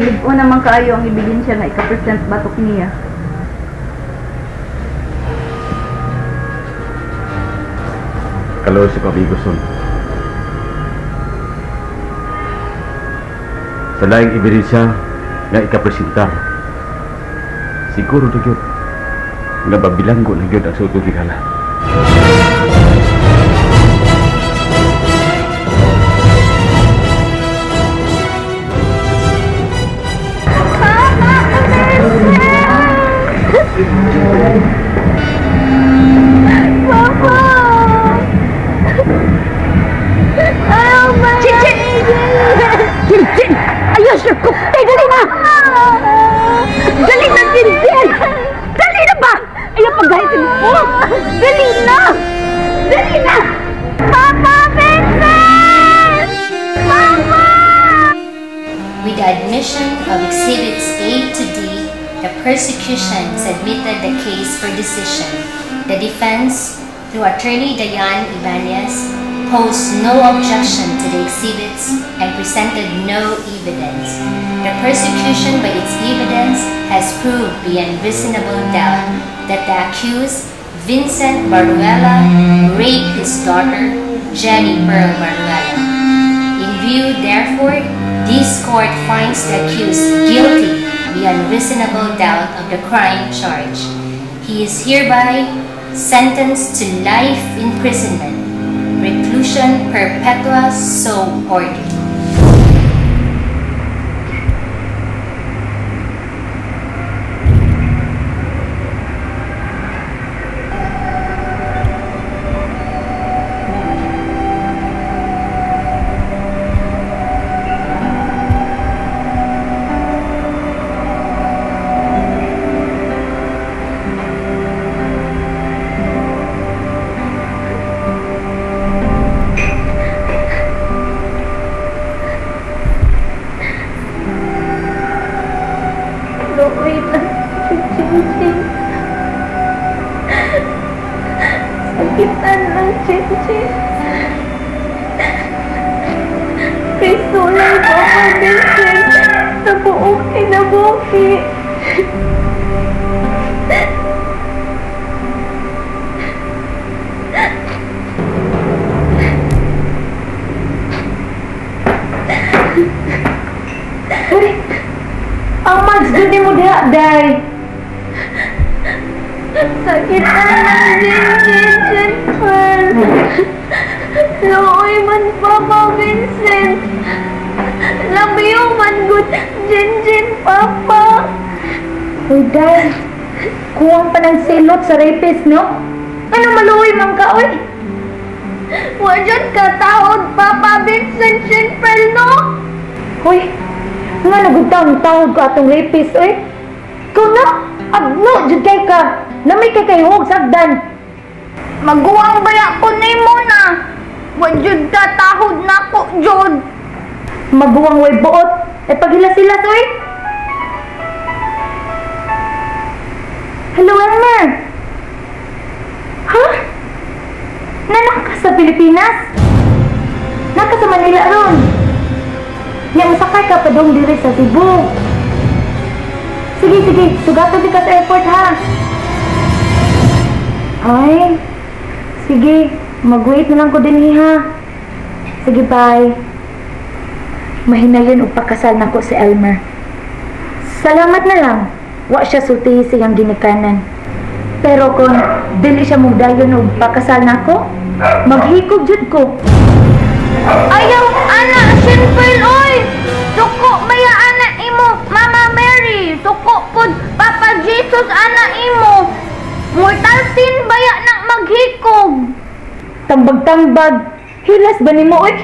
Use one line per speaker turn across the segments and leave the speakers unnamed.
Kay ligo naman kaayo ang ebidensya nga ika-present batok niya.
Kalau si Pabiguson. Sa laing ebidensya nga ika-presentar. Siguro na yun nga babilanggo na yun ang suto tigala.
Papa! Ayaw ba? Chin! Ayos na ko! Dali na! Dali na, Chin! Dali na ba? Ayaw pagdahitin mo! Dali na! Dali na! Papa! Vincent! Papa!
With the admission of Exhibits A to D, the prosecution submitted the case for decision. The defense, through attorney Dayan Ibanez, posed no objection to the exhibits and presented no evidence. The prosecution, by its evidence, has proved beyond reasonable doubt that the accused, Vincent Baruela, raped his daughter, Jenny Pearl Baruela. In view, therefore, this court finds the accused guilty beyond reasonable doubt of the crime charged. He is hereby sentenced to life imprisonment, reclusion perpetua so ordered.
Sakitan ng Chin. Please tulay po ako, Vincent. Nabuok kinabuki.
Ang mas gudi mo diha, Day.
Sakitan ng Jin, Pearl. Looy man, Papa Vincent. Labiyo man, good Jin, Papa.
Uy, Day. Kuwang pa ng silot sa rapist, no? Ano maluwi man ka, uy?
Wajan ka taod, Papa Vincent, Jin, Pearl, no?
Uy, nga nagutang-tawag ko atong rapist, uy. Ikaw na, agno, dyan kay ka. Namay kay kayo, huwag sagdan.
Maguwang baya ko na mo na. Wajan ka tahod na ko, Jod.
Maguwang way buot. Paghilas-hilas, uy. Hello, Elmer. Ha? Nanak ka sa Pilipinas? Naka sa Manila ron. Nga masakay ka pa dong diri sa Cebu. Sige, sugatan di ka sa airport, ha? Ay, sige, mag-wait na lang ko din, ha? Sige, bye. Mahinayon o pakasal na ko si Elmer. Salamat na lang. Wa siya sulti siyang ginikanan. Pero kung dili siya mugdayon o pakasal na ko, maghikog jud ko.
Ayaw, ana, simple, oy! Suko, maya, ana, imo, Mama Mary! Suko, pod, Papa Jesus, ana, imo! Mortal sin, baya na maghikog!
Tambag-tambag. Hilas ba ni mo, oy?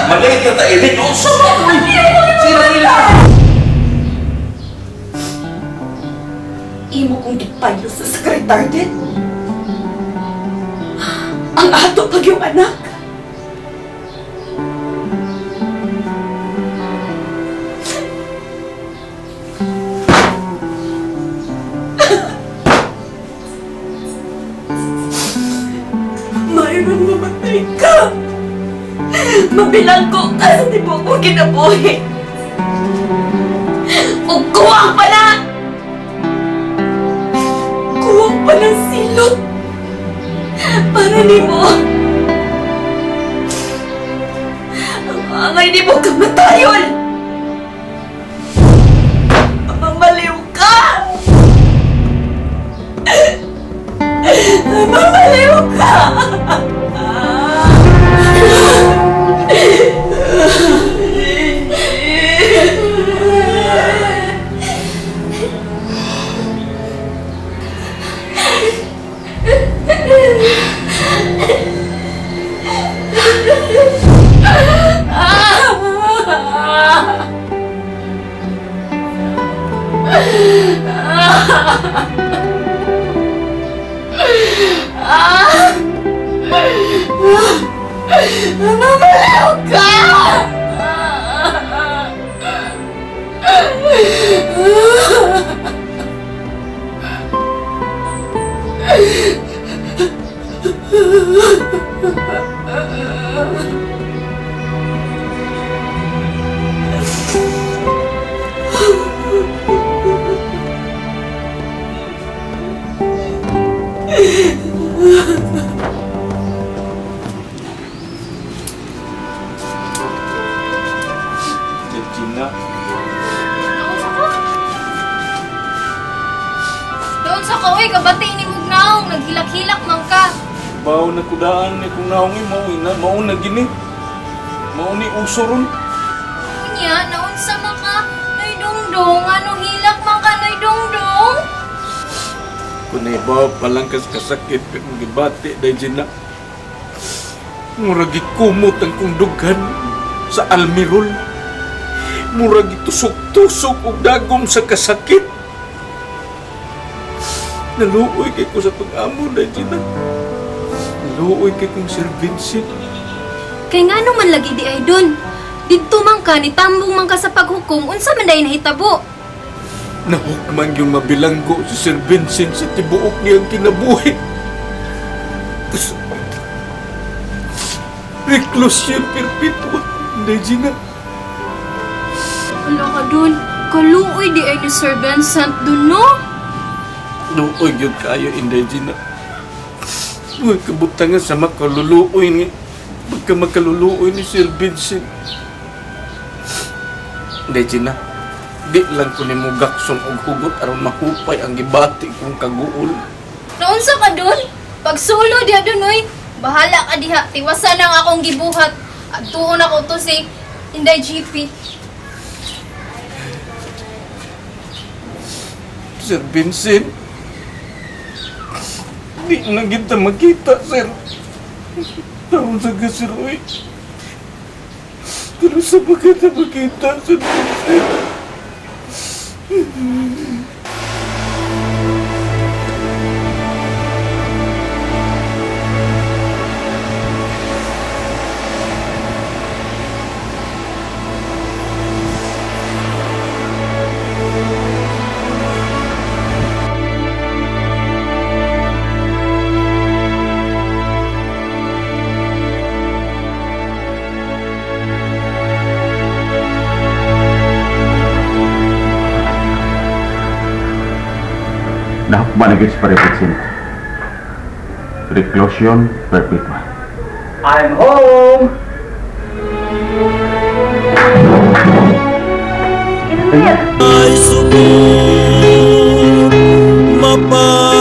Maliit ka tayo. Sumama payo sa sekretar din. Ang ato pag yung anak. Mayroon mamatay ka. Mabilanggo ka sa di mo ko kinabuhi. O kuwang pa na! Kuwang pa ng silot para ni mo. Ang angay ni mo kamatayon. Mamaliw ka! Mamaliw ka! Mamaliw ka!
Gina,
Doon sa kaway, kabati ni Mugnaong, naghilak-hilak man ka.
bawo na kudaan ni kung naungi mao na gini. Mao ni usoron.
Unya, naunsa man ka, Noy Dongdong, anong hilak man ka, Noy Dongdong?
Kunay bawo palang kasakit pero gibati dahil Gina. Murag ikumot ang kong dughan sa almirol. Murag itusok-tusok og dagom sa kasakit. Naluoy kay ko sa pag-amo dahil Gina. Naluoy kay kong Sir Vincent.
Kay nga man lagi di ay dun. Dito man ka, nitambong man ka sa paghukom, unsa man dahi nahitabo.
Nahukman yung mabilanggo si Sir Vincent sa tibuok niyang kinabuhi. Reclusion perpetua, hindi Gina.
Wala ka dun. Kaluoy di ay ni Sir Vincent dun, no?
Luoy yun kayo, hindi Gina. Uy, kabutangan sa makaluluoy ni... Pagka makaluluoy ni Sir Vincent. Hindi Gina. Di lang ko ni mo gakson og hugot aron mahupay ang gibati kong kaguol.
Naunsa ka dun? Pagsulo diha dun, oy. Bahala ka diha. Tiwasan ang akong gibuhat. At tuon ako to si Inday GP.
Sir Vincent, di na kita makita, Sir. Taon sa Sir, uy. Pero sa pagkita makita, Sir Vincent.
Nahukman agad sa Vincent. Reclusion perpetua.
I'm home!
Ay, suko, mapa